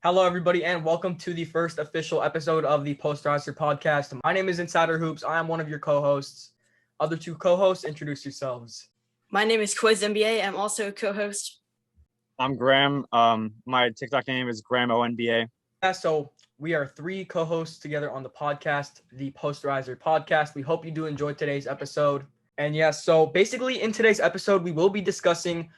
Hello, everybody, and welcome to the first official episode of the Posterizer Podcast. My name is Insider Hoops. I am one of your co-hosts. Other two co-hosts, introduce yourselves. My name is Quiz NBA. I'm also a co-host. I'm Graham. My TikTok name is Graham ONBA. Yeah, so we are three co-hosts together on the podcast, the Posterizer Podcast. We hope you do enjoy today's episode. And yeah, so basically in today's episode, we will be discussing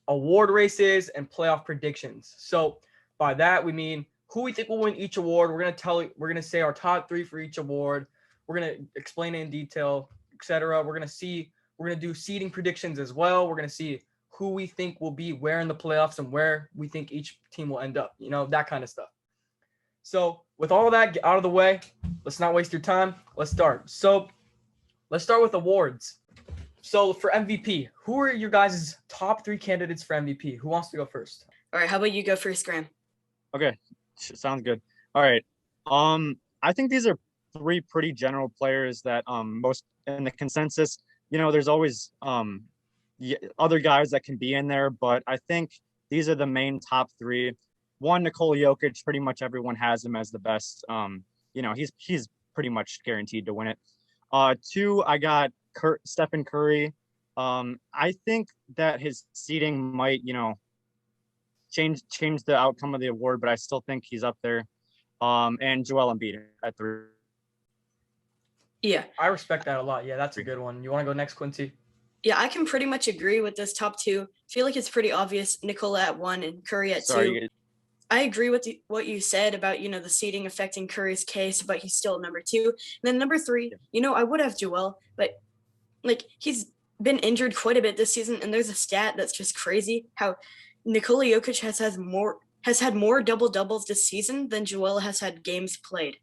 award races and playoff predictions. So by that, we mean who we think will win each award. We're going to say our top three for each award. We're going to explain it in detail, etc. We're going to do seeding predictions as well. We're going to see who we think will be where in the playoffs and where we think each team will end up, that kind of stuff. So with all that out of the way, let's not waste your time. Let's start. So let's start with awards. So for MVP, who are your guys' top three candidates for MVP? Who wants to go first? All right, how about you go first, Graham? Okay, sounds good. All right. I think these are three pretty general players that most in the consensus. There's always other guys that can be in there, but I think these are the main top three. One, Nikola Jokic, pretty much everyone has him as the best. He's pretty much guaranteed to win it. Two, I got Stephen Curry. I think that his seeding might, change the outcome of the award, but I still think he's up there. And Joel Embiid at 3. Yeah. I respect that a lot. Yeah, that's a good one. You want to go next, Quincy? Yeah, I can pretty much agree with this top two. I feel like it's pretty obvious. Nikola at 1 and Curry at 2. I agree with what you said about, the seeding affecting Curry's case, but he's still number 2. And then number 3, I would have Joel, but he's been injured quite a bit this season. And there's a stat that's just crazy how Nikola Jokic has had more double doubles this season than Joel has had games played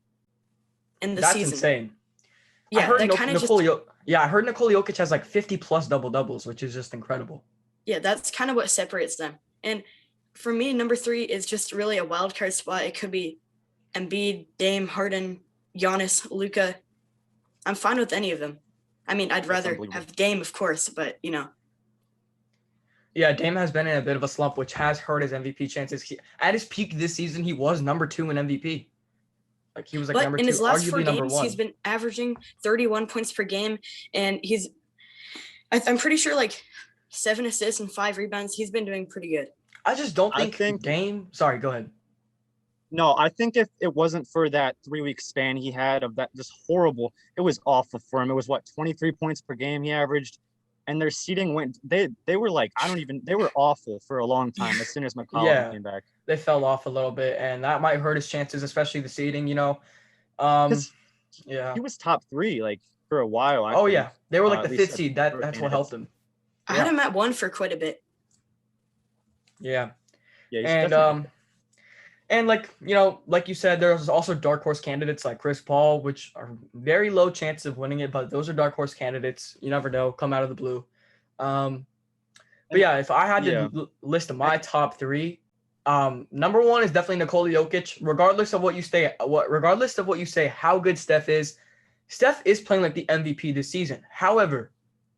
in the season. That's insane. Yeah, I heard Nikola Jokic has 50 plus double doubles, which is just incredible. Yeah, that's kind of what separates them. And for me, number 3 is just really a wild card spot. It could be Embiid, Dame, Harden, Giannis, Luka. I'm fine with any of them. I mean, I'd rather have Dame, of course, but Yeah, Dame has been in a bit of a slump, which has hurt his MVP chances. At his peak this season, he was number 2 in MVP. He was number 2, in his last 4 games, 1. He's been averaging 31 points per game, and I'm pretty sure 7 assists and 5 rebounds. He's been doing pretty good. I just don't think Dame. Sorry, go ahead. No, I think if it wasn't for that 3-week span he had of that just horrible, it was awful for him. It was 23 points per game he averaged. And their seeding went. They were they were awful for a long time. As soon as McCollum came back, they fell off a little bit, and that might hurt his chances, especially the seeding. He was top 3 for a while. They were the 5th seed. That's what helped him. I had him at 1 for quite a bit. Yeah, and like you said, there's also dark horse candidates like Chris Paul, which are very low chance of winning it, but those are dark horse candidates. You never know, come out of the blue. But yeah, if I had to list my top 3, number 1 is definitely Nikola Jokic. Regardless of what you say, how good Steph is playing like the MVP this season. However,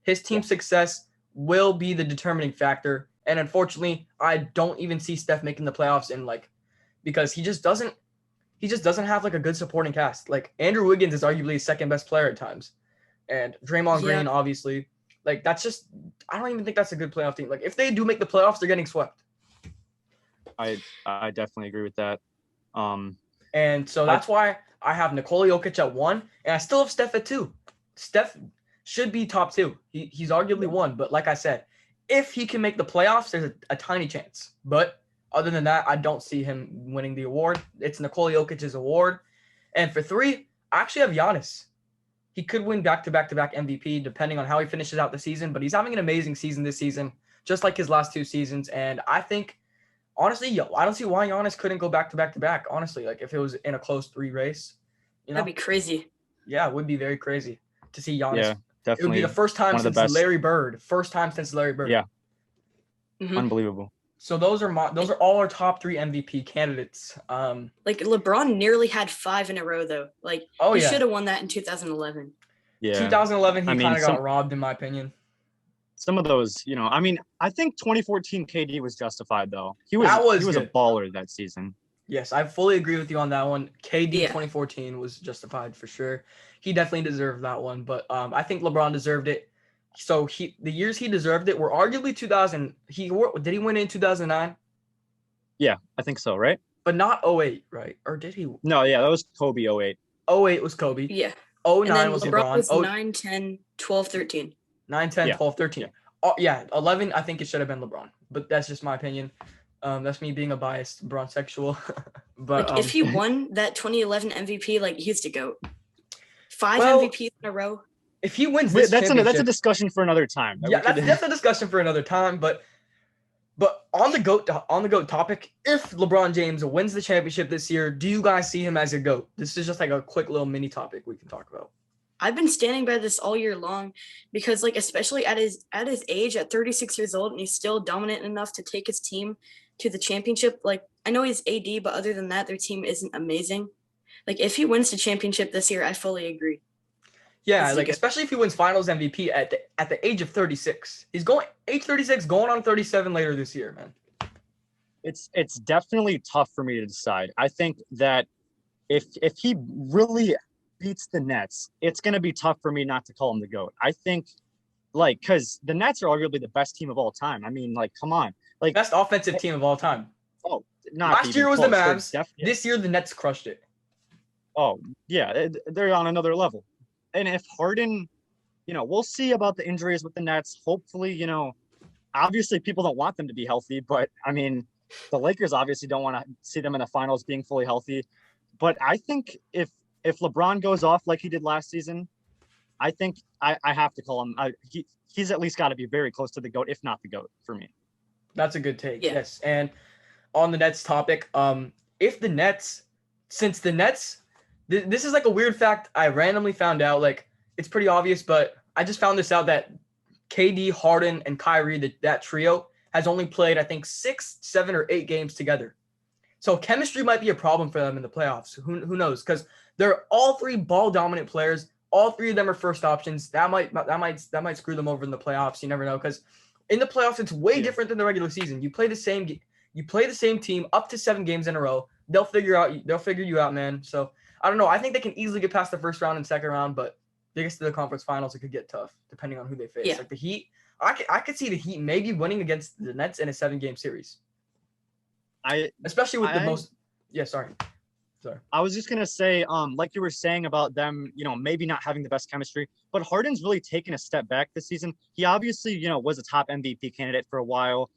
his team's success will be the determining factor, and unfortunately, I don't even see Steph making the playoffs because he just doesn't have a good supporting cast. Andrew Wiggins is arguably his second best player at times. And Draymond Green, obviously. That's just, I don't even think that's a good playoff team. If they do make the playoffs, they're getting swept. I definitely agree with that. And so that's why I have Nikola Jokic at 1, and I still have Steph at 2. Steph should be top 2. He's arguably 1, but like I said, if he can make the playoffs, there's a tiny chance. But other than that, I don't see him winning the award. It's Nikola Jokic's award. And for 3, I actually have Giannis. He could win back-to-back-to-back MVP depending on how he finishes out the season, but he's having an amazing season this season, just like his last 2 seasons. And I think, honestly, I don't see why Giannis couldn't go back-to-back-to-back, honestly, if it was in a close 3 race. That'd be crazy. Yeah, it would be very crazy to see Giannis. Yeah, definitely. It would be the first time since Larry Bird. Yeah. Mm-hmm. Unbelievable. So those are all our top 3 MVP candidates. LeBron nearly had 5 in a row though. He should have won that in 2011. Yeah. 2011 he kind of got robbed in my opinion. Some of those, I think 2014 KD was justified though. He was a baller that season. Yes, I fully agree with you on that one. KD Yeah. 2014 was justified for sure. He definitely deserved that one, but I think LeBron deserved it. So the years he deserved it were arguably 2000. Did he win in 2009? Yeah, I think so, right? But not 08, right? Or did he? No, yeah, that was Kobe 08. 08 was Kobe. Yeah. 09 And then was LeBron LeBron. was 9, 10, 12, 13. 9, 10, Yeah. 12, 13. Yeah. Oh, yeah, 11, I think it should have been LeBron. But that's just my opinion. That's me being a biased LeBron sexual. But Like, if he won that 2011 MVP, like, he's the GOAT. 5 Well, MVPs in a row. if he wins this that's championship, a discussion for another time. yeah, that's a discussion for another time. But on the GOAT topic, if LeBron James wins the championship this year, do you guys see him as a GOAT? This is just like a quick little mini topic we can talk about. I've been standing by this all year long because, like, especially at his age, at 36 years old, and he's still dominant enough to take his team to the championship. Like, I know he's AD, but other than that, their team isn't amazing. Like, if he wins the championship this year, I fully agree. Yeah, like especially if he wins Finals MVP at the age of 36. He's going age 36, going on 37 later this year, man. It's definitely tough for me to decide. I think that if he really beats the Nets, it's going to be tough for me not to call him the GOAT. I think, like, because the Nets are arguably the best team of all time. I mean, like, come on. Like, best offensive team of all time. Oh, not last year was close. the Mavs. This year, the Nets crushed it. Oh, yeah. They're on another level. And if Harden, we'll see about the injuries with the Nets. Hopefully, obviously people don't want them to be healthy, but I mean, the Lakers obviously don't want to see them in the finals being fully healthy. But I think if LeBron goes off like he did last season, I think I have to call him. He's at least got to be very close to the GOAT, if not the GOAT for me. That's a good take. Yeah. Yes. And on the Nets topic, this is like a weird fact I randomly found out. Like, it's pretty obvious, but I just found this out that KD, Harden, and Kyrie, that trio, has only played, I think, 6, 7, or 8 games together. So chemistry might be a problem for them in the playoffs. Who knows? Because they're all 3 ball-dominant players. All 3 of them are first options. That might screw them over in the playoffs. You never know. Because in the playoffs, it's way different than the regular season. You play the same team up to 7 games in a row. They'll figure you out, man. So I don't know. I think they can easily get past the first round and second round, but they get to the conference finals, it could get tough depending on who they face. Yeah. Like the Heat, I could see the Heat maybe winning against the Nets in a 7-game series. Especially with sorry. I was just gonna say, like you were saying about them, maybe not having the best chemistry, but Harden's really taken a step back this season. He obviously, was a top MVP candidate for a while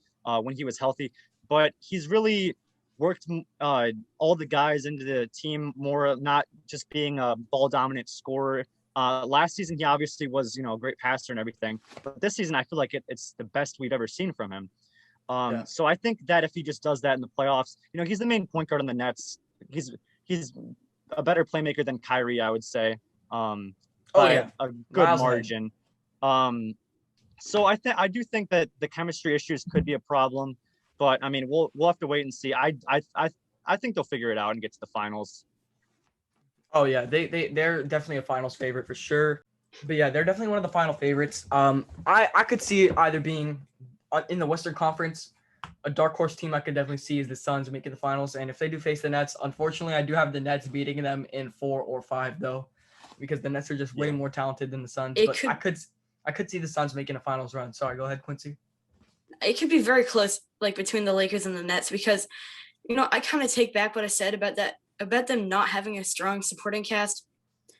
when he was healthy, but he's really worked all the guys into the team more, not just being a ball dominant scorer. Last season, he obviously was, a great passer and everything, but this season, I feel like it's the best we've ever seen from him. So I think that if he just does that in the playoffs, he's the main point guard on the Nets. He's a better playmaker than Kyrie, I would say, by a good margin. So I do think that the chemistry issues could be a problem, but I mean, we'll have to wait and see. I think they'll figure it out and get to the finals. Oh yeah, they're definitely a finals favorite for sure. But yeah, they're definitely one of the final favorites. I could see it either being in the Western Conference. A dark horse team I could definitely see is the Suns making the finals. And if they do face the Nets, unfortunately, I do have the Nets beating them in 4 or 5 though, because the Nets are just way more talented than the Suns. I could see the Suns making a finals run. Sorry, go ahead, Quincy. It could be very close, like between the Lakers and the Nets, because I kind of take back what I said about them not having a strong supporting cast.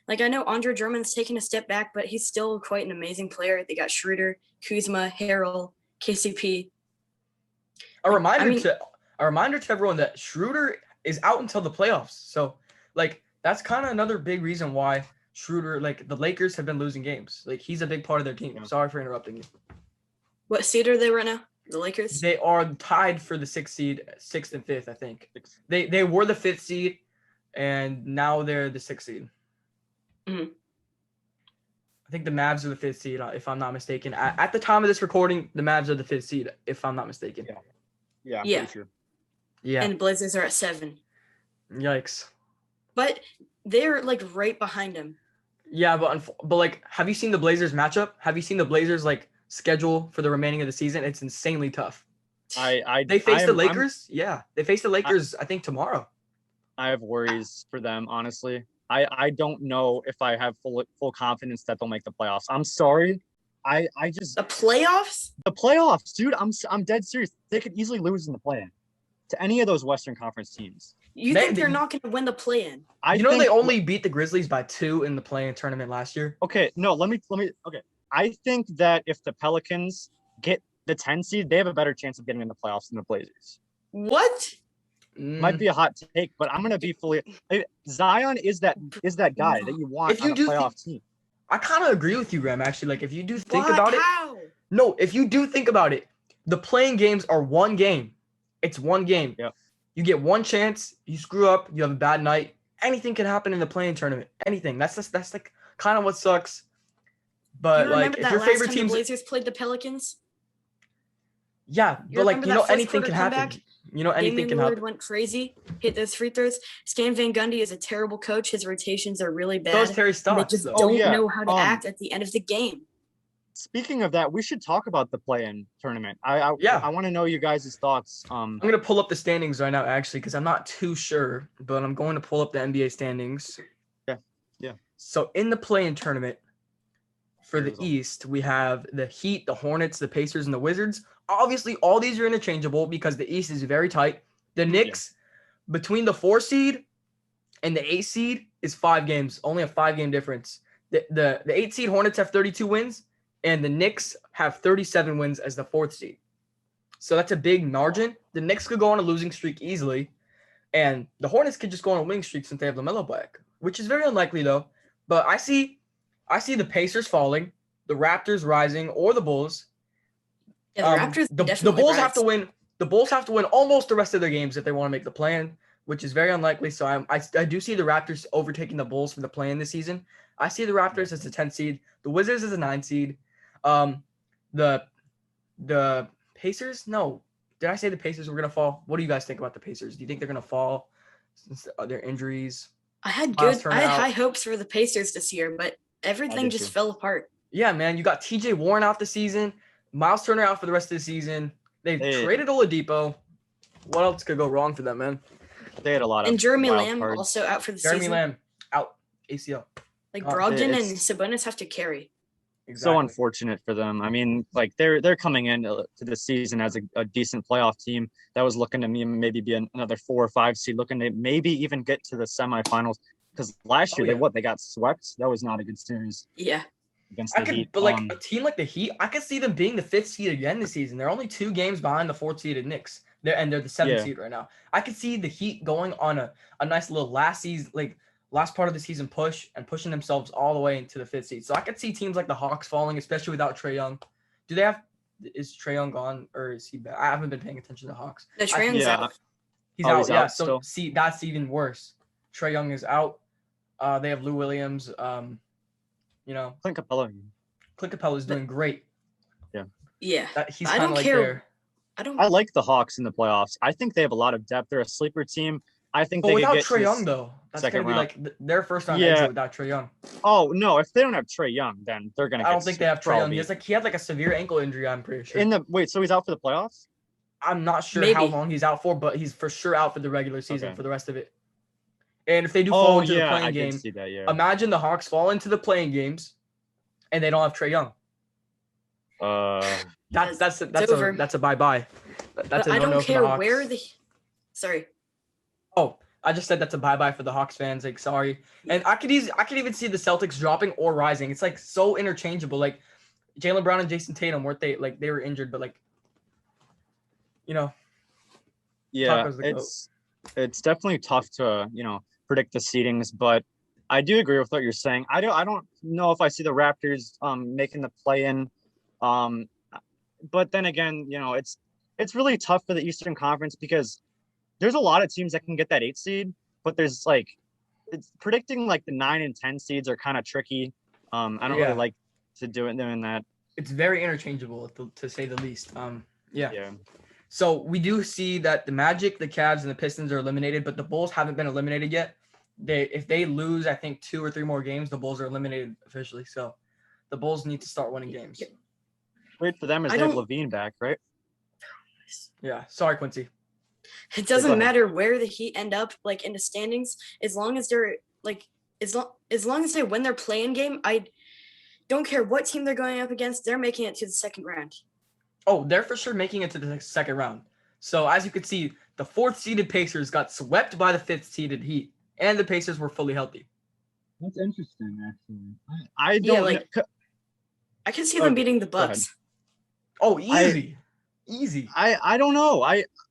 Like, I know Andre Drummond's taken a step back, but he's still quite an amazing player. They got Schroeder, Kuzma, Harrell, KCP. A reminder to everyone that Schroeder is out until the playoffs. So, like, that's kind of another big reason why Schroeder, like, the Lakers have been losing games. Like, he's a big part of their team. Sorry for interrupting you. What seed are they right now? The Lakers? They are tied for the 6th seed, 6th and 5th, I think. They were the 5th seed, and now they're the 6th seed. Mm-hmm. I think the Mavs are the 5th seed, if I'm not mistaken. At the time of this recording, the Mavs are the 5th seed, if I'm not mistaken. Yeah, I'm pretty sure. Yeah. And Blazers are at 7. Yikes. But they're, like, right behind him. Yeah, but like, have you seen the Blazers matchup? Have you seen the Blazers, like, schedule for the remaining of the season? It's insanely tough. They face the Lakers? Yeah. They face the Lakers, I think, tomorrow. I have worries for them, honestly. I don't know if I have full confidence that they'll make the playoffs. I'm sorry. I just The playoffs? the playoffs, dude. I'm dead serious. They could easily lose in the play-in to any of those Western Conference teams. You think they're not going to win the play-in? They only beat the Grizzlies by 2 in the play-in tournament last year. Okay, no, let me. Okay, I think that if the Pelicans get the 10 seed, they have a better chance of getting in the playoffs than the Blazers. What? Might be a hot take, but I'm gonna be fully. Zion is that guy that you want on a playoff team. I kind of agree with you, Graham. Actually, like if you do think about it, if you do think about it, the playing games are one game. It's one game. Yep. You get one chance. You screw up. You have a bad night. Anything can happen in the playing tournament. Anything. That's like kind of what sucks. But like if your favorite team, the Blazers played the Pelicans. Yeah, but like anything can happen. Anything can happen. Went crazy, hit those free throws. Stan Van Gundy is a terrible coach. His rotations are really bad. So is Terry Stotts. They just don't know how to act at the end of the game. Speaking of that, we should talk about the play-in tournament. I want to know you guys' thoughts. I'm gonna pull up the standings right now, actually, because I'm not too sure, but I'm going to pull up the NBA standings. Yeah. So in the play-in tournament for the East, we have the Heat, the Hornets, the Pacers, and the Wizards. Obviously, all these are interchangeable because the East is very tight. The Knicks, between the 4 seed and the 8 seed, is 5 games. Only a 5-game difference. The 8 seed Hornets have 32 wins, and the Knicks have 37 wins as the 4th seed. So that's a big margin. The Knicks could go on a losing streak easily, and the Hornets could just go on a winning streak since they have LaMelo back, which is very unlikely though. But I see the Pacers falling, the Raptors rising, or the Bulls. Yeah, the Raptors the Bulls have to win. The Bulls have to win almost the rest of their games if they want to make the play-in, which is very unlikely. So I do see the Raptors overtaking the Bulls for the play-in this season. I see the Raptors as a 10 seed, the Wizards as a 9 seed. The Pacers? No. Did I say the Pacers were gonna fall? What do you guys think about the Pacers? Do you think they're gonna fall since their injuries? I had high hopes for the Pacers this year, but everything just fell apart. Yeah, man. You got TJ Warren out the season. Miles Turner out for the rest of the season. They've traded Oladipo. What else could go wrong for them, man? They had a lot of and Jeremy Lamb also out for the season. Jeremy Lamb out ACL. Like Brogdon and Sabonis have to carry. Exactly. So unfortunate for them. I mean, like they're coming into the season as a decent playoff team that was looking to maybe be another 4 or 5 seed, looking to maybe even get to the semifinals. Because last year they got swept. That was not a good series. Yeah. Against the Heat. But like a team like the Heat, I could see them being the 5th seed again this season. They're only 2 games behind the 4th seeded Knicks. They're the 7th seed right now. I could see the Heat going on a nice little last part of the season push and pushing themselves all the way into the 5th seed. So I could see teams like the Hawks falling, especially without Trae Young. Is Trae Young gone or is he back? I haven't been paying attention to the Hawks. The Trae Young's out. He's out. Yeah. So see, that's even worse. Trae Young is out. They have Lou Williams. Clint Capella is doing great. Yeah. Yeah. He's kind of like there. I like the Hawks in the playoffs. I think they have a lot of depth. They're a sleeper team. I think they without could get Trae Young though. That's gonna be like their first round exit without Trae Young. Oh no! If they don't have Trae Young, then they're gonna. I don't think they have Trae Young. He had like a severe ankle injury. I'm pretty sure. So he's out for the playoffs. I'm not sure how long he's out for, but he's for sure out for the regular season for the rest of it. And if they do fall into the playing game, imagine the Hawks fall into the playing games, and they don't have Trae Young. That's a bye-bye. That's a no-no. I don't care for the Hawks. where the. Sorry. Oh, I just said that's a bye-bye for the Hawks fans. Like, sorry. And I could even see the Celtics dropping or rising. It's like so interchangeable. Like Jaylen Brown and Jason Tatum, weren't they? Like they were injured, but like, Yeah, it's definitely tough to predict the seedings, but I do agree with what you're saying. I don't know if I see the Raptors making the play-in, but then again, it's really tough for the Eastern Conference because there's a lot of teams that can get that 8 seed, but there's it's predicting like the 9 and 10 seeds are kind of tricky. I don't really like to doing that. It's very interchangeable to say the least. Yeah. So we do see that the Magic, the Cavs, and the Pistons are eliminated, but the Bulls haven't been eliminated yet. If they lose, I think 2 or 3 more games, the Bulls are eliminated officially. So the Bulls need to start winning games. Great for them is they have Levine back, right? Yeah. Sorry, Quincy. It doesn't matter where the Heat end up, like in the standings, as long as they're like as long as they win their play-in game. I don't care what team they're going up against. They're making it to the second round. Oh, they're for sure making it to the second round. So as you can see, the 4th seeded Pacers got swept by the 5th seeded Heat, and the Pacers were fully healthy. That's interesting, actually. I don't. I can see them beating the Bucks. Oh, easy. Easy. I don't know.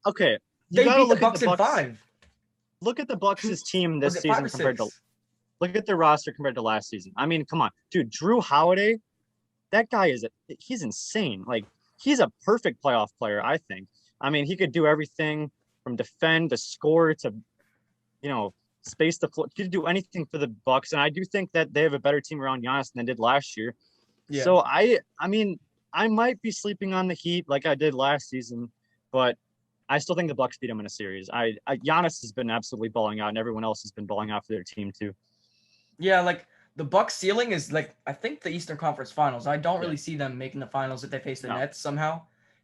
Okay. They beat the Bucks in 5. Look at the Bucks' team this season compared to look at their roster compared to last season. I mean, come on. Dude, Drew Holiday, that guy he's insane. Like, he's a perfect playoff player, I think. I mean, he could do everything from defend to score to, space the floor. He could do anything for the Bucks, and I do think that they have a better team around Giannis than they did last year. Yeah. So I mean, I might be sleeping on the Heat like I did last season, but I still think the Bucks beat him in a series. Giannis has been absolutely balling out, and everyone else has been balling out for their team too. Yeah, like the Bucks ceiling is like I think the Eastern Conference Finals. I don't really see them making the finals if they face the Nets somehow.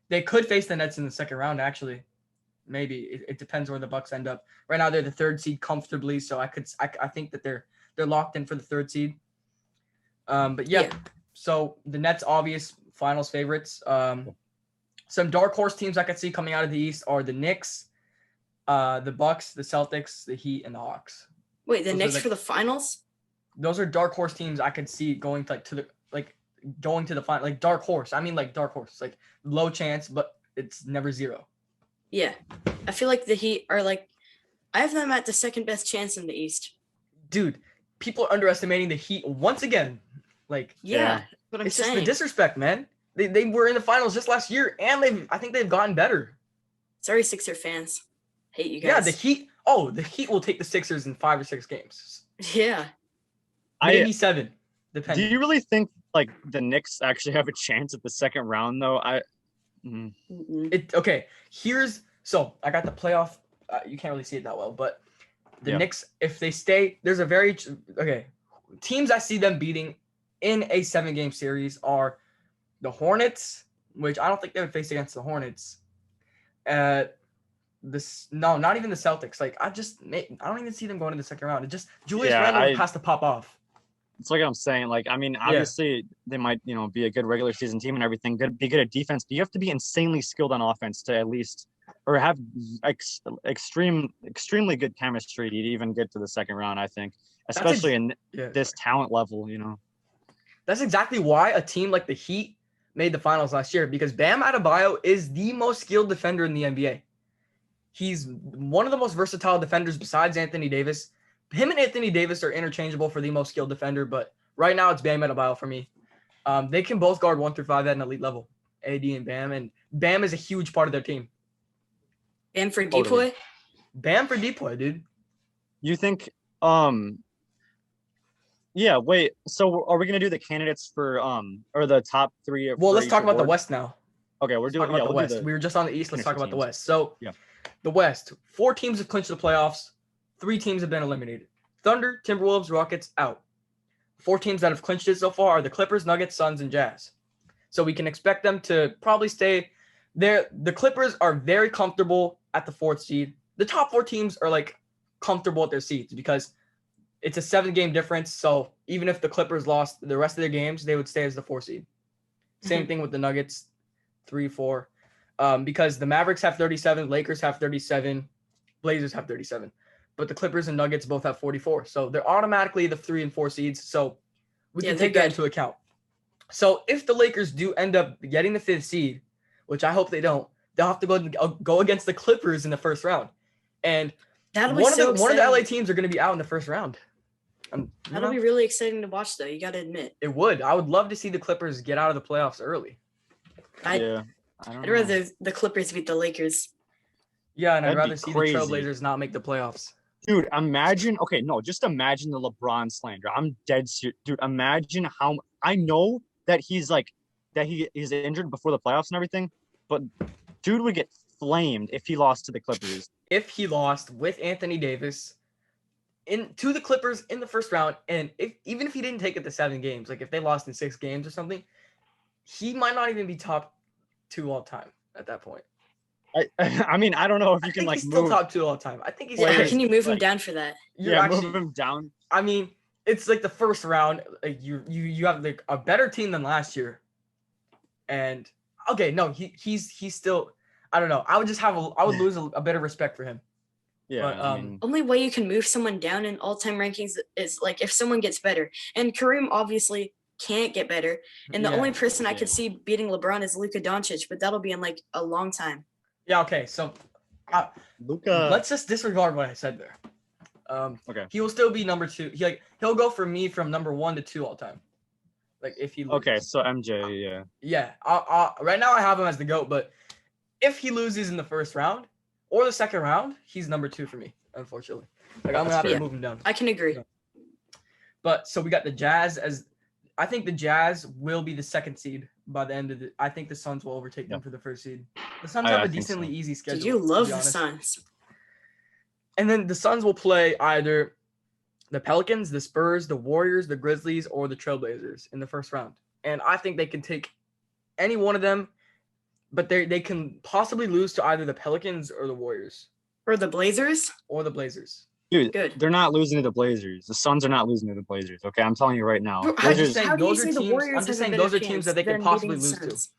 They could face the Nets in the second round, actually. Maybe it depends where the Bucks end up. Right now they're the 3rd seed comfortably, so I think that they're locked in for the 3rd seed. But yeah. So the Nets obvious finals favorites. Some dark horse teams I could see coming out of the East are the Knicks, the Bucks, the Celtics, the Heat, and the Hawks. Wait, the Knicks for the finals? Those are dark horse teams I could see going to the final. Like dark horse. I mean like dark horse. Like low chance, but it's never zero. Yeah. I feel like the Heat are I have them at the second best chance in the East. Dude, people are underestimating the Heat once again. Like but I'm it's saying. Just the disrespect, man. They were in the finals just last year, and I think they've gotten better. Sorry, Sixer fans. Hate you guys. Yeah, the Heat will take the Sixers in 5 or 6 games. Yeah. Maybe 7, depending. Do you really think the Knicks actually have a chance at the second round though? Okay. So I got the playoff. You can't really see it that well, but the Knicks, if they stay, there's a teams I see them beating in a 7-game series are the Hornets, which I don't think they would face against the Hornets. Not even the Celtics. I don't even see them going to the second round. It just Julius Randle has to pop off. It's like I'm saying. Obviously they might, be a good regular season team and everything. Be good at defense, but you have to be insanely skilled on offense to at least, or have extremely good chemistry to even get to the second round. I think, especially in this talent level. That's exactly why a team like the Heat made the finals last year, because Bam Adebayo is the most skilled defender in the NBA. He's one of the most versatile defenders besides Anthony Davis. Him and Anthony Davis are interchangeable for the most skilled defender, but right now it's Bam Adebayo for me. They can both guard 1 through 5 at an elite level, AD and Bam is a huge part of their team. Bam for Depoy? Bam for Depoy, dude. You think yeah, wait. So are we going to do the candidates for or the top 3? Well, let's talk about the West now. Okay, we're doing the West. We were just on the East. Let's talk about the West. So, the West, 4 teams have clinched the playoffs. 3 teams have been eliminated. Thunder, Timberwolves, Rockets out. 4 teams that have clinched it so far are the Clippers, Nuggets, Suns, and Jazz. So we can expect them to probably stay there. The Clippers are very comfortable at the 4th seed. The top 4 teams are comfortable at their seeds because it's a 7-game difference. So even if the Clippers lost the rest of their games, they would stay as the 4th seed. Same thing with the Nuggets, 3, 4. Because the Mavericks have 37, Lakers have 37, Blazers have 37. But the Clippers and Nuggets both have 44. So they're automatically the 3 and 4 seeds. So we can take that into account. So if the Lakers do end up getting the 5th seed, which I hope they don't, they'll have to go against the Clippers in the first round. And one of the LA teams are going to be out in the first round. That'll be really exciting to watch, though. You got to admit. It would. I would love to see the Clippers get out of the playoffs early. I'd rather the Clippers beat the Lakers. Yeah, and I'd rather see the Trailblazers not make the playoffs. Dude, just imagine the LeBron slander. I'm dead serious. Dude, imagine how I know that he's he's injured before the playoffs and everything, but dude would get flamed if he lost to the Clippers. If he lost with Anthony Davis to the Clippers in the first round, and even if he didn't take it to 7 games, if they lost in 6 games or something, he might not even be top 2 all time at that point. I mean, I don't know if I you can think like he's still move. top 2 all the time. I think he's Yeah, Players, can you move him like- down for that? You're Yeah, actually, move him down. I mean, it's like the first round. Like you have like a better team than last year. And okay, no, he's still. I don't know. I would lose a bit of respect for him. Yeah, But, I mean, Only way you can move someone down in all-time rankings is like if someone gets better. And Kareem obviously can't get better. And the Yeah. only person I Yeah. could see beating LeBron is Luka Doncic, but that'll be in like a long time. Yeah. Okay. So, Luka. let's just disregard what I said there. Okay. He will still be number 2. He'll go for me from number 1 to 2 all time. Like if he loses. Okay, so MJ, yeah. Yeah. Right now I have him as the GOAT, but if he loses in the first round or the second round, he's number 2 for me. Unfortunately, like I'm gonna have to fair. move him down. I can agree. Yeah. But so we got the Jazz as. I think the Jazz will be the second seed by the end of the. I think the Suns will overtake them for the first seed. The Suns have I a think decently so. easy schedule. Dude, you to love be the honest. Suns. And then the Suns will play either the Pelicans, the Spurs, the Warriors, the Grizzlies, or the Trailblazers in the first round. And I think they can take any one of them, but they can possibly lose to either the Pelicans or the Warriors Or the Blazers? or the Blazers. Dude, Good. they're not losing to the Blazers. The Suns are not losing to the Blazers. Okay, I'm telling you right now. Bro, I'm just Blazers, saying How do you those are say the teams. Warriors I'm just have a saying better those are teams chance that they than can possibly beating the lose to. Suns?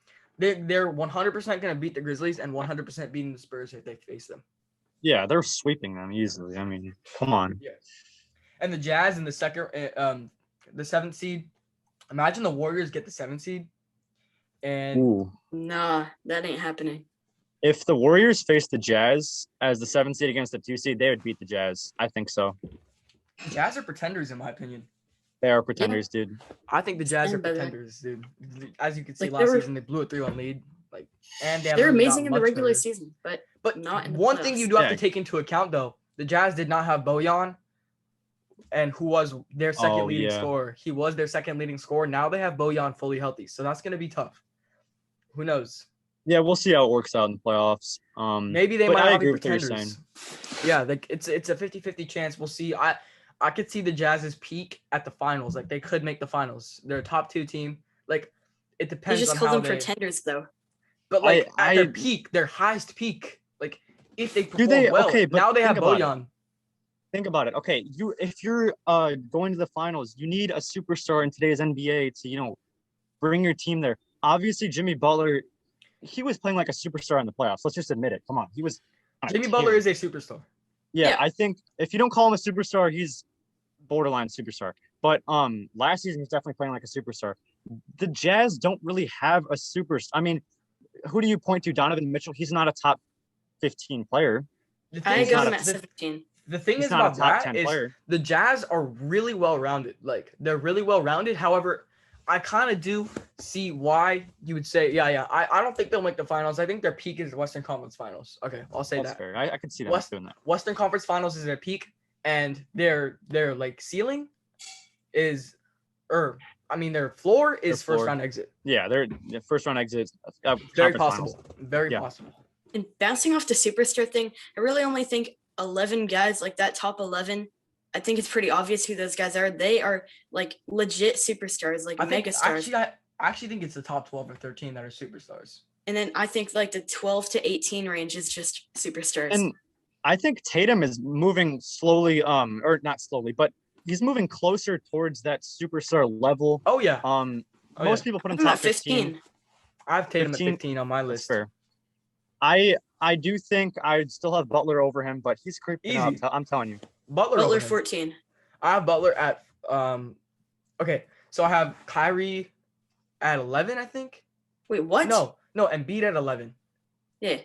They're 100% going to beat the Grizzlies and 100% beating the Spurs if they face them. yeah, they're sweeping them easily. I mean, come on. Yeah. And the Jazz in the the 7th seed. Imagine the Warriors get the 7th seed. And Ooh. Nah, that ain't happening. If the Warriors face the Jazz as the 7th seed against the 2 seed, they would beat the Jazz. I think so. the Jazz are pretenders in my opinion. They are pretenders, dude. I think the Jazz are Stand by that. pretenders, dude. As you can see Like, they last were- season, they blew a 3-1 lead. Like, and They're haven't amazing gotten in the much regular better. season, but But not in the one thing you playoffs. do have to Yeah. take into account, though, the Jazz did not have Bojan, and who was their second leading yeah. scorer. He was their second leading scorer. Now they have Bojan fully healthy, so that's going to be tough. Who knows? Yeah, we'll see how it works out in the playoffs. Maybe they but might I not be agree with what you're pretenders. Yeah, like it's a 50-50 chance. We'll see. I could see the Jazz's peak at the finals. Like they could make the finals. They're a top 2 team. Like it They depends just on call how them they. pretenders, though. But like at their I- peak, their highest peak, like if they Do perform they? well, Okay, but now they have think about it. Bojan. Think about it. Okay, if you're going to the finals, you need a superstar in today's NBA to bring your team there. Obviously, Jimmy Butler, he was playing like a superstar in the playoffs. Let's just admit it. Come on, he was. on a Jimmy tear. Butler is a superstar. Yeah, Yeah. I think if you don't call him a superstar, he's borderline superstar. But last season he's definitely playing like a superstar. The Jazz don't really have a superstar. I mean, who do you point to? Donovan Mitchell. He's not a top 15 player. The I thing is, got not him a- at 17. the thing He's is not a about top that 10 is player. the Jazz are really well rounded. Like they're really well rounded. However, I kind of do see why you would say, yeah. I don't think they'll make the finals. I think their peak is the Western Conference Finals. Okay, I'll say That's that. fair. I could see them West- doing that. Western Conference Finals is their peak, and their like ceiling is, their floor is Their floor. first round exit. Yeah, they're first round exits. Very conference possible. finals. Very Yeah. possible. And bouncing off the superstar thing, I really only think 11 guys, like that top 11, I think it's pretty obvious who those guys are. They are like legit superstars, like I think mega stars. actually, I actually think it's the top 12 or 13 that are superstars. And then I think like the 12 to 18 range is just superstars. And I think Tatum is moving slowly, or not slowly, but he's moving closer towards that superstar level. Oh yeah. Most yeah. people put him I'm top at 15. I have Tatum 15 at 15 on my That's list. fair. I do think I'd still have Butler over him, but he's creeping up. Easy. I'm telling you. Butler Butler over him. 14. I have Butler at okay, so I have Kyrie at 11, I think. Wait, what? No, Embiid at 11, Yeah.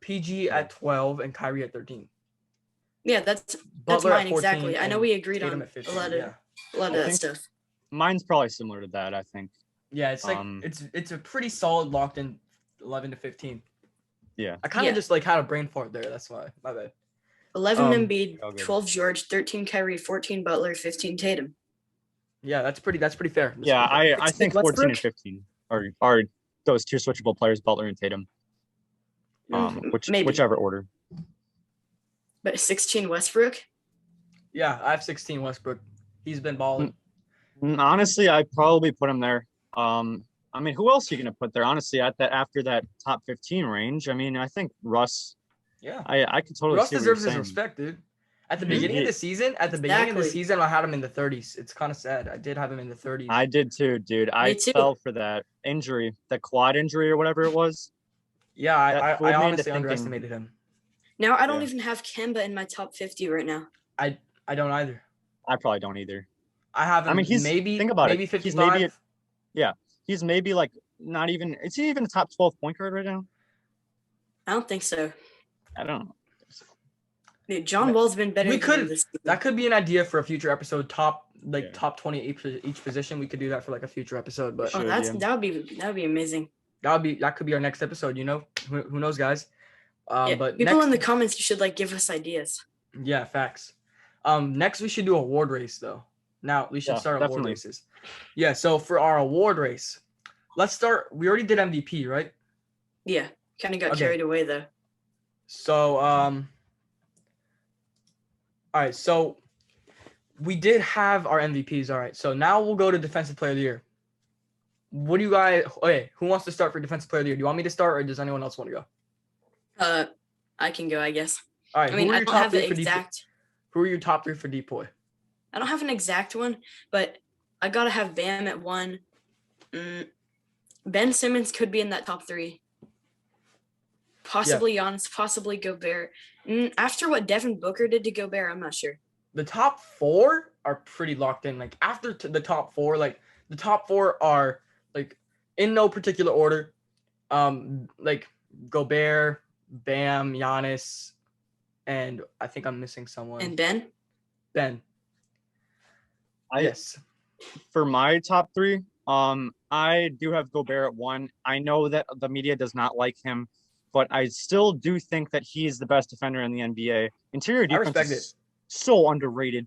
PG at 12, and Kyrie at 13. Yeah, that's Butler at mine 14 exactly. I know and we agreed Tatum on at 15. a lot Yeah, of I that think- stuff. Mine's probably similar to that, I think. yeah. It's like Um, it's a pretty solid locked in 11 to 15. Yeah. I kind of Yeah. just like had a brain fart there. That's why. My bad. 11 Um, Embiid, all good. 12 George, 13 Kyrie, 14 Butler, 15 Tatum. Yeah, that's pretty fair. That's Yeah, pretty fair. I think 14 and Westbrook? 15 are those two switchable players, Butler and Tatum. Maybe. Whichever order. But 16 Westbrook? Yeah, I have 16 Westbrook. He's been balling. Honestly, I probably put him there. I mean, who else are you going to put there? Honestly, after that top 15 range, I mean, I think Russ. Yeah, I could totally Russ see what you're deserves his saying. respect, dude. At the Mhm. beginning of the season, Exactly. I had him in the 30s. It's kind of sad. I did have him in the 30s. I did too, dude. I too. fell for that injury, the quad injury or whatever it was. Yeah, That fooled I me into honestly thinking- underestimated him. Now I don't Yeah. even have Kemba in my top 50 right now. I don't either. I probably don't either. I have him. I mean, he's maybe think about maybe it. 55. He's maybe like not even. Is he even a top 12 point guard right now? I don't think so. I don't know. Dude, John Wall's been better. We than could- him this season. That could be an idea for a future episode. Top Yeah. 20 each position. We could do that for like a future episode. But Sure. Oh, yeah. that would be amazing. that could be our next episode. You know, who knows, guys? Yeah, But people next, in the comments should like give us ideas. yeah, facts. Next we should do award race though. Now we should Yeah, start award definitely. races. Yeah. So for our award race, let's start. We already did MVP, right? Yeah, kind of got Okay. carried away though. So all right. So we did have our MVPs. All right. So now we'll go to Defensive Player of the Year. What do you guys? Okay, who wants to start for Defensive Player of the Year? Do you want me to start, or does anyone else want to go? I can go, I guess. All right. I mean, who are I your don't top have the three for exact. Who are your top 3 for Depoy? I don't have an exact one, but I gotta have Bam at 1. Ben Simmons could be in that top 3. Possibly Giannis, possibly Gobert. After what Devin Booker did to Gobert, I'm not sure. The top 4 are pretty locked in. Like after the top 4, like the top 4 are like in no particular order. Like Gobert, Bam, Giannis, and I think I'm missing someone. And Ben? Ben. Yes. For my top 3, I do have Gobert at 1. I know that the media does not like him, but I still do think that he's the best defender in the NBA. Interior defense respect is so underrated.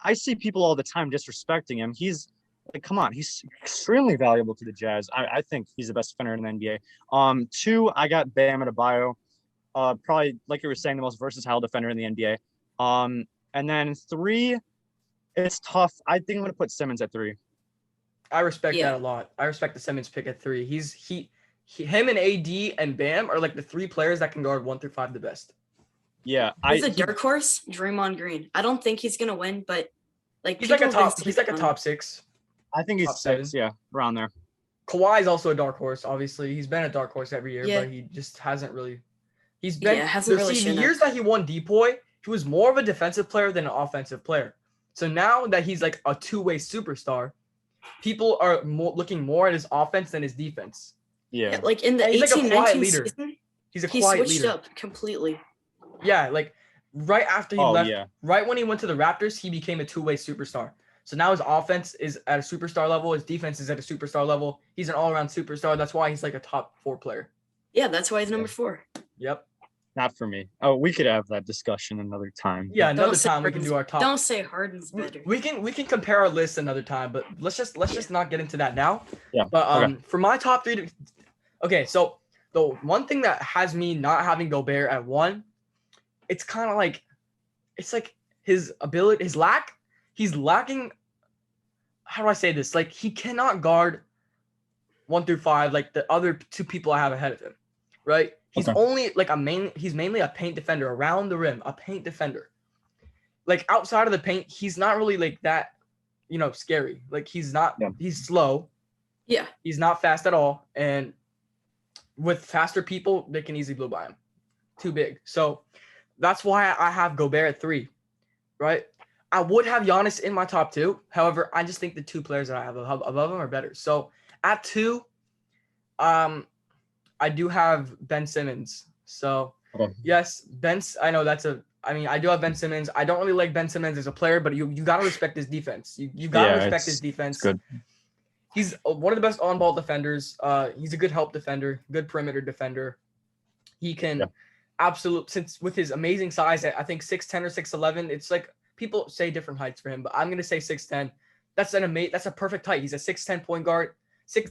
I see people all the time disrespecting him. He's like, come on, he's extremely valuable to the Jazz. I think he's the best defender in the NBA. 2, I got Bam Adebayo. Probably, like you were saying, the most versatile defender in the NBA. And then 3, it's tough. I think I'm going to put Simmons at 3. I respect that a lot. I respect the Simmons pick at 3. Him and AD and Bam are like the 3 players that can guard 1 through 5 the best. Yeah, He's a dark horse, Draymond Green. I don't think he's gonna win, but like He's like a people have been top. He's like a sleeping on him. top 6. I think he's top 6, 7. yeah, around there. Kawhi's also a dark horse. Obviously, he's been a dark horse every year, Yeah. but he just hasn't really. He's been. hasn't really the shown years that he won Depoy, he was more of a defensive player than an offensive player. So now that he's like a 2-way superstar, people are looking more at his offense than his defense. Yeah. Like in the And he's like a 18-19 quiet leader. season, He's a he quiet switched leader. up completely. Yeah, like right after he Oh, left, yeah. right when he went to the Raptors, he became a 2-way superstar. So now his offense is at a superstar level. His defense is at a superstar level. He's an all-around superstar. That's why he's like a top 4 player. Yeah, that's why he's number 4. Yep. Not for me. Oh, we could have that discussion another time. Yeah, Don't another say time we can Harden's- do our top. Don't say Harden's better. We can compare our lists another time, but let's just not get into that now. Yeah. But okay. for my top 3, okay. So the one thing that has me not having Gobert at 1, it's kind of like, it's like his ability, he's lacking. How do I say this? Like he cannot guard 1 through 5 like the other 2 people I have ahead of him, right? He's Okay. only like he's mainly a paint defender around the rim, a paint defender. Like outside of the paint, he's not really like that, scary. Like he's not, he's slow. Yeah. He's not fast at all. And with faster people, they can easily blow by him. Too big. So that's why I have Gobert at 3, right? I would have Giannis in my top 2. However, I just think the 2 players that I have above him are better. So at 2, I do have Ben Simmons. So yes, I know I do have Ben Simmons. I don't really like Ben Simmons as a player, but you got to respect his defense. You got to respect his defense. It's good. He's one of the best on-ball defenders. He's a good help defender, good perimeter defender. He can since with his amazing size at I think 6'10" or 6'11", it's like people say different heights for him, but I'm gonna say 6'10". That's a perfect height. He's a 6'10" point guard.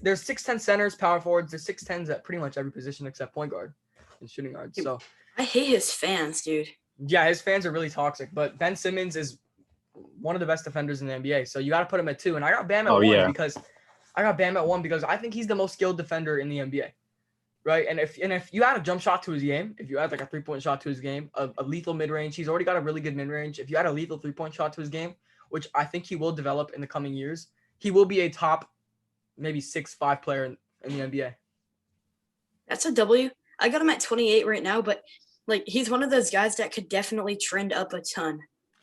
There's 6'10" centers, power forwards. There's 6'10s at pretty much every position except point guard and shooting guard. So I hate his fans, dude. yeah, his fans are really toxic. But Ben Simmons is one of the best defenders in the NBA. So you got to put him at 2. And I got Bam at 1 because I got Bam at 1 because I think he's the most skilled defender in the NBA. Right. And if you add a jump shot to his game, if you add like a 3-point shot to his game, a lethal mid range, he's already got a really good mid range. If you add a lethal 3-point shot to his game, which I think he will develop in the coming years, he will be a top maybe 6'5" player in the NBA. That's a W. I got him at 28 right now, but like he's one of those guys that could definitely trend up a ton.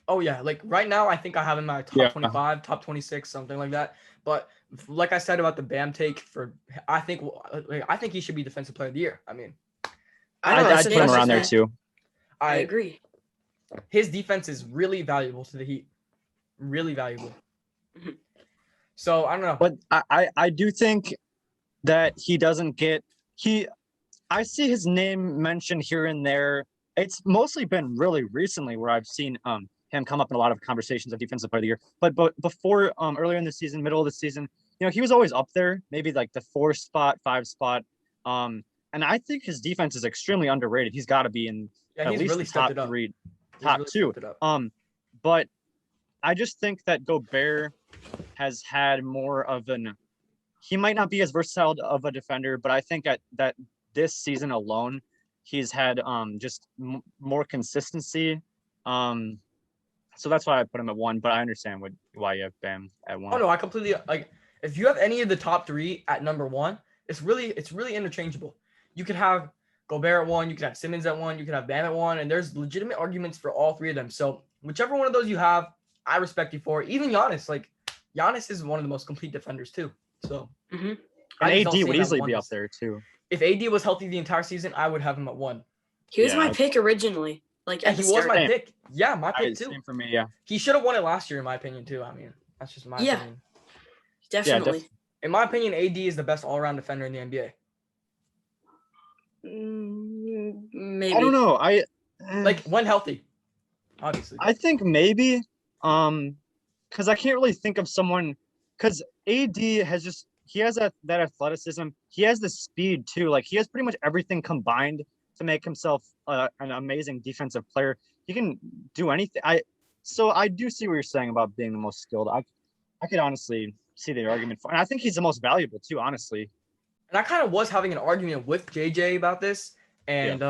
Oh yeah, like right now I think I have him at top 25, top 26, something like that. But like I said about the Bam take, I think he should be defensive player of the year. I mean, I'd put him around there too. I agree. His defense is really valuable to the Heat. Really valuable. So I don't know. But I do think that he doesn't get I see his name mentioned here and there. It's mostly been really recently where I've seen him come up in a lot of conversations of defensive player of the year. But before earlier in the season, middle of the season, he was always up there, maybe like the 4 spot, 5 spot. And I think his defense is extremely underrated. He's got to be in at least really the top 3, top 2. But I just think that Gobert has had more of he might not be as versatile of a defender, but I think that this season alone, he's had just more consistency. So that's why I put him at 1, but I understand why you have Bam at 1. Oh no, I completely if you have any of the top 3 at number 1, it's really interchangeable. You could have Gobert at 1, you could have Simmons at 1, you could have Bam at 1, and there's legitimate arguments for all 3 of them. So whichever one of those you have, I respect you for. Even Giannis, Giannis is one of the most complete defenders too. So and AD would easily be up there too. If AD was healthy the entire season, I would have him at 1. He was my pick originally. He was my pick. Yeah, my pick too. Same for me, yeah. He should have won it last year, in my opinion, too. I mean, that's just my opinion. Definitely. In my opinion, AD is the best all-around defender in the NBA. Maybe. I don't know. When healthy, obviously. I think maybe, because I can't really think of someone. Because AD has he has that athleticism. He has the speed too. He has pretty much everything combined to make himself an amazing defensive player. He can do anything. So I do see what you're saying about being the most skilled. I could honestly see the argument for, and I think he's the most valuable too, honestly. And I kind of was having an argument with JJ about this, and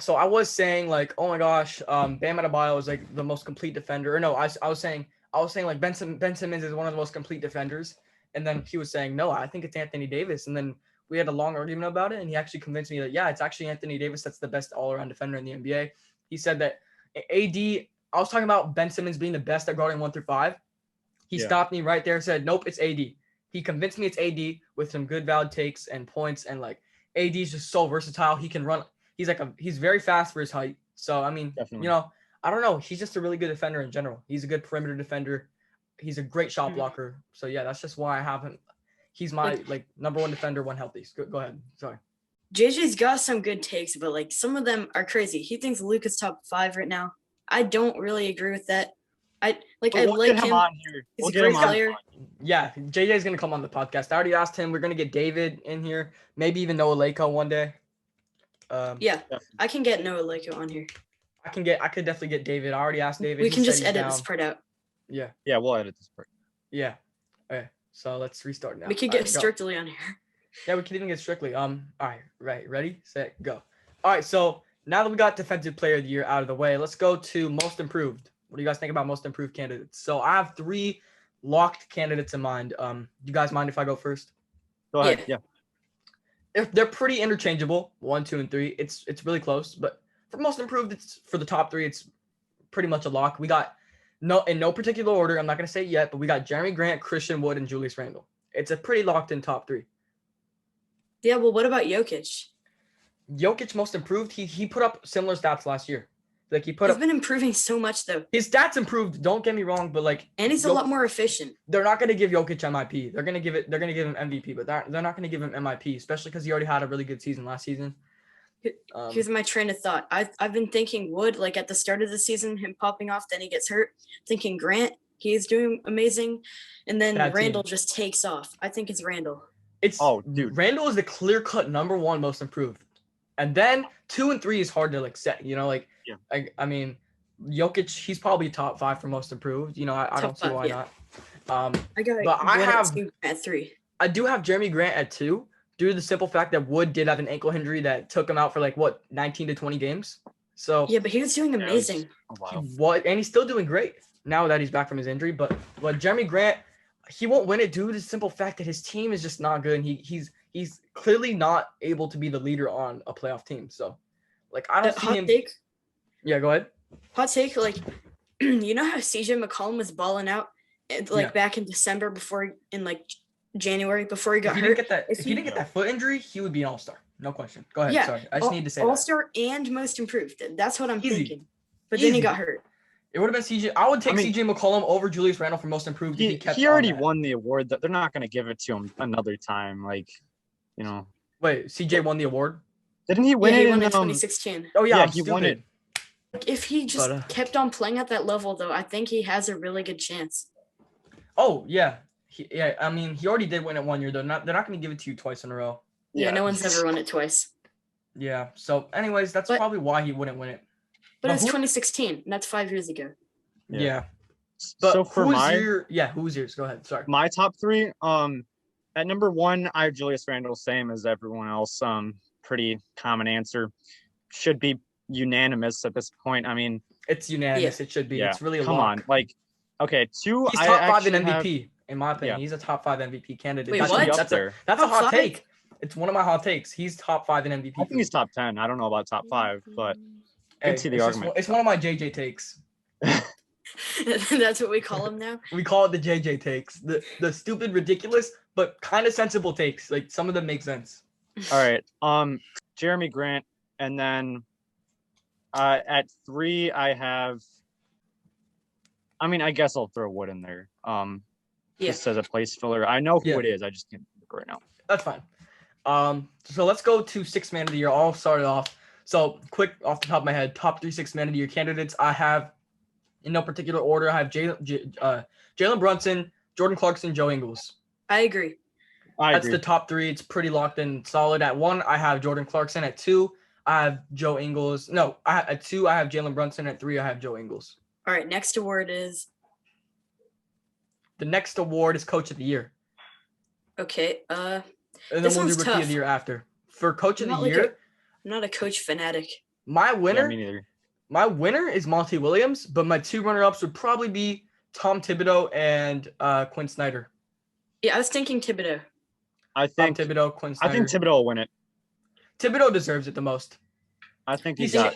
so I was saying oh my gosh, Bam Adebayo is the most complete defender. Or no, I was saying Ben Simmons is one of the most complete defenders, and then he was saying no, I think it's Anthony Davis, and then we had a long argument about it, and he actually convinced me that, it's actually Anthony Davis that's the best all-around defender in the NBA. He said that AD, I was talking about Ben Simmons being the best at guarding 1 through 5. He stopped me right there and said, nope, it's AD. He convinced me it's AD with some good valid takes and points, and AD is just so versatile. He can run. He's very fast for his height. So, I mean, definitely. I don't know. He's just a really good defender in general. He's a good perimeter defender. He's a great shot blocker. So, yeah, that's just why I have him. He's my number 1 defender when healthy. Go ahead. Sorry. JJ's got some good takes, but some of them are crazy. He thinks Luka's top 5 right now. I don't really agree with that. I like him. On here. He's a great player. Yeah, JJ's gonna come on the podcast. I already asked him. We're gonna get David in here. Maybe even Noah Lako one day. I can get Noah Lako on here. I could definitely get David. I already asked David. We can just edit this part out. Yeah. Yeah, we'll edit this part. Yeah. Okay. So let's restart now. We could get Strictly on here. Yeah, we can even get Strictly. All right, ready, set, go. All right, so now that we got Defensive Player of the Year out of the way, let's go to Most Improved. What do you guys think about Most Improved candidates? So I have 3 locked candidates in mind. You guys mind if I go first? Go ahead. Yeah. If they're pretty interchangeable, 1, 2, and 3. It's really close, but for Most Improved, it's for the top 3. It's pretty much a lock. We got in no particular order. I'm not gonna say it yet, but we got Jeremy Grant, Christian Wood, and Julius Randle. It's a pretty locked in top 3. Yeah. Well, what about Jokic? Jokic Most Improved. He put up similar stats last year. He's been improving so much though. His stats improved. Don't get me wrong, but and he's a lot more efficient. They're not gonna give Jokic MIP. They're gonna give him MVP, but they're not gonna give him MIP, especially because he already had a really good season last season. Here's my train of thought. I've been thinking Wood at the start of the season, him popping off, then he gets hurt. Thinking Grant, he's doing amazing, and then Randle just takes off. I think it's Randle. Randle is the clear-cut number 1 Most Improved, and then 2 and 3 is hard to set. I mean, Jokic, he's probably top 5 for Most Improved. I don't see why not. I got But I Wood have at 3. I do have Jeremy Grant at 2 due to the simple fact that Wood did have an ankle injury that took him out for 19 to 20 games. So Yeah, but he was doing amazing. and he's still doing great now that he's back from his injury. But Jeremy Grant, he won't win it due to the simple fact that his team is just not good, and he's clearly not able to be the leader on a playoff team. So, I don't see him. Take, yeah, go ahead. Hot take, you know how CJ McCollum was balling out, back in December January before he got hurt. If he didn't get that foot injury, he would be an all-star. No question. Go ahead. Yeah, sorry, I just need to say all-star and most improved. That's what I'm thinking. But Easy. then he got hurt. It would have been CJ. I would take CJ McCollum over Julius Randle for most improved. He already won the award. That they're not going to give it to him another time. Wait, CJ won the award. Didn't he win it he won in 2016? Oh yeah, he won it. If he just kept on playing at that level, though, I think he has a really good chance. Oh yeah, he already did win it 1 year though. They're not going to give it to you twice in a row. Yeah, no one's ever won it twice. Yeah. So, anyways, that's probably why he wouldn't win it. But it's 2016, and that's 5 years ago. Yeah. But so for who's yours? Go ahead. Sorry. My top 3. At number 1, I have Julius Randle, same as everyone else. Pretty common answer. Should be unanimous at this point. It's unanimous. Yeah. It should be. Yeah. It's really a come lock. on. 2. He's top 5 in MVP, in my opinion. Yeah. He's a top 5 MVP candidate. Wait, what? That's a hot take. It's one of my hot takes. He's top 5 in MVP. I think he's top 10. I don't know about top 5, but I can see the argument. It's one of my JJ takes. That's what we call him now? We call it the JJ takes. The stupid, ridiculous, but kind of sensible takes. Some of them make sense. All right. Jeremy Grant, and then at 3 I have I guess I'll throw Wood in there. Just as a place filler. I know who it is. I just can't think right now. That's fine. So let's go to 6th man of the year. I'll start it off. So quick off the top of my head, top 3 6th man of the year candidates. I have, in no particular order, I have Jalen Brunson, Jordan Clarkson, Joe Ingles. I agree. That's the top 3. It's pretty locked in solid. At 1, I have Jordan Clarkson. At 2, I have Joe Ingles. No, at 2, I have Jalen Brunson. At 3, I have Joe Ingles. All right, next award is? The next award is Coach of the Year. Okay. And then we'll do Rookie of the Year after. For Coach of the Year, I'm not a coach fanatic. My winner, me neither. My winner is Monty Williams, but my 2 runner-ups would probably be Tom Thibodeau and Quinn Snyder. Yeah, I was thinking Thibodeau. I think Tom Thibodeau, Quinn Snyder. I think Thibodeau will win it. Thibodeau deserves it the most. I think he's got.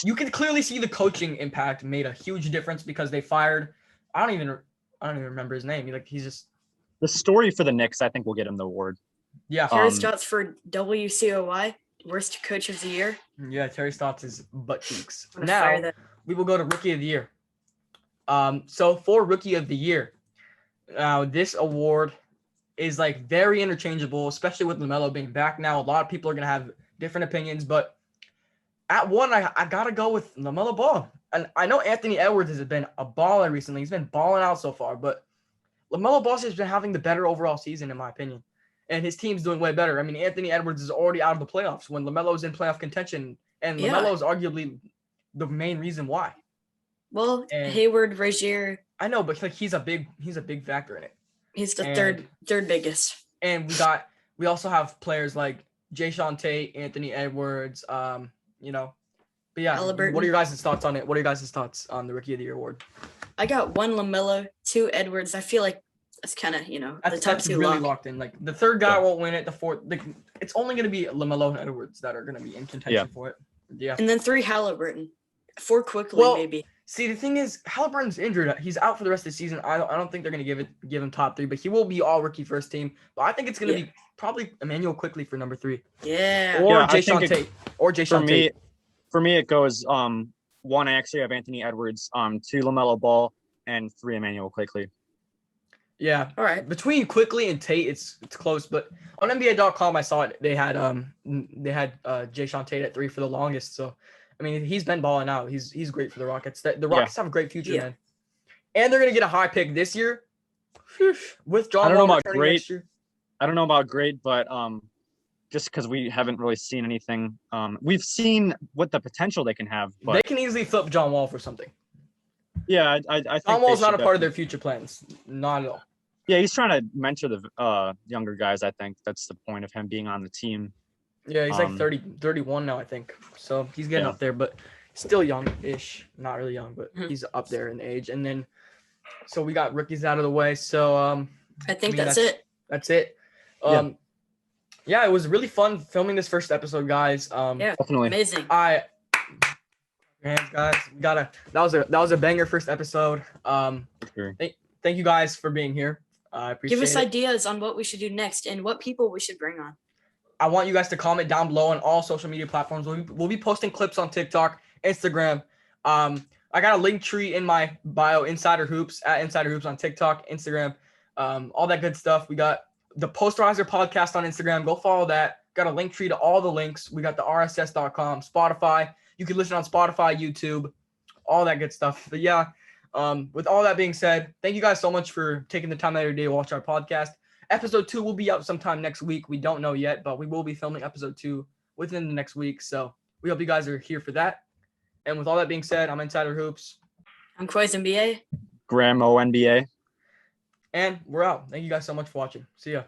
You can clearly see the coaching impact made a huge difference because they fired. I don't even remember his name. He's just. The story for the Knicks, I think, will get him the award. Yeah. Terry Stotts for WCOY, worst coach of the year. Yeah, Terry Stotts is butt cheeks. Now we will go to Rookie of the Year. So for Rookie of the Year, now this award is very interchangeable, especially with LaMelo being back now. A lot of people are gonna have different opinions, but at 1, I gotta go with LaMelo Ball. And I know Anthony Edwards has been a baller recently. He's been balling out so far, but LaMelo Ball has been having the better overall season, in my opinion. And his team's doing way better. Anthony Edwards is already out of the playoffs when LaMelo's in playoff contention, and LaMelo is arguably the main reason why. Well, Hayward, Rozier. I know, but he's a big factor in it. He's the third biggest. And we also have players like Jayshawn Tate, Anthony Edwards, But yeah, Halliburton. What are your guys' thoughts on it? What are your guys' thoughts on the Rookie of the Year award? I got 1 LaMelo, 2 Edwards. I feel like that's kind of, the top 2 really locked in. The third guy won't win it. The fourth, it's only going to be LaMelo and Edwards that are going to be in contention for it. Yeah. And then 3 Halliburton. 4 quickly, maybe. See, the thing is, Halliburton's injured. He's out for the rest of the season. I don't think they're going to give him top 3, but he will be all rookie first team. But I think it's going to be probably Emmanuel Quickly for number 3. Yeah. Or Jayshawn Tate. Or Jayshawn Tate. For me, it goes 1, I actually have Anthony Edwards, 2 LaMelo Ball, and 3 Emmanuel Quickly. Yeah. All right. Between Quickly and Tate, it's close. But on NBA.com, I saw it. They had Jayshawn Tate at 3 for the longest. So, he's been balling out. He's great for the Rockets. The Rockets have a great future, man. And they're gonna get a high pick this year. With John. I don't know about great, but just because we haven't really seen anything. We've seen what the potential they can have. But they can easily flip John Wall for something. Yeah, I think John Wall's they not a should part of their future plans. Not at all. Yeah, he's trying to mentor the younger guys. I think that's the point of him being on the team. Yeah, he's like 30, 31 now, I think. So he's getting Yeah. up there, but still young-ish. Not really young, but Mhm. he's up there in age. And then, so we got rookies out of the way. So I think mean, that's it. That's it. Yeah, it was really fun filming this first episode, guys. Yeah, Definitely. amazing. Hands, guys. That was a banger first episode. Sure. Thank you guys for being here. I appreciate Give us it. ideas on what we should do next and what people we should bring on. I want you guys to comment down below on all social media platforms. We'll be posting clips on TikTok, Instagram. I got a link tree in my bio, Insider Hoops, at Insider Hoops on TikTok, Instagram, all that good stuff. We got the Posterizer Podcast on Instagram. Go follow that. Got a link tree to all the links. We got the RSS.com, Spotify. You can listen on Spotify, YouTube, all that good stuff. But yeah, with all that being said, thank you guys so much for taking the time out of your day to watch our podcast. Episode 2 will be out sometime next week. We don't know yet, but we will be filming episode 2 within the next week. So we hope you guys are here for that. And with all that being said, I'm Insider Hoops. I'm Quays NBA. Graham ONBA. And we're out. Thank you guys so much for watching. See ya.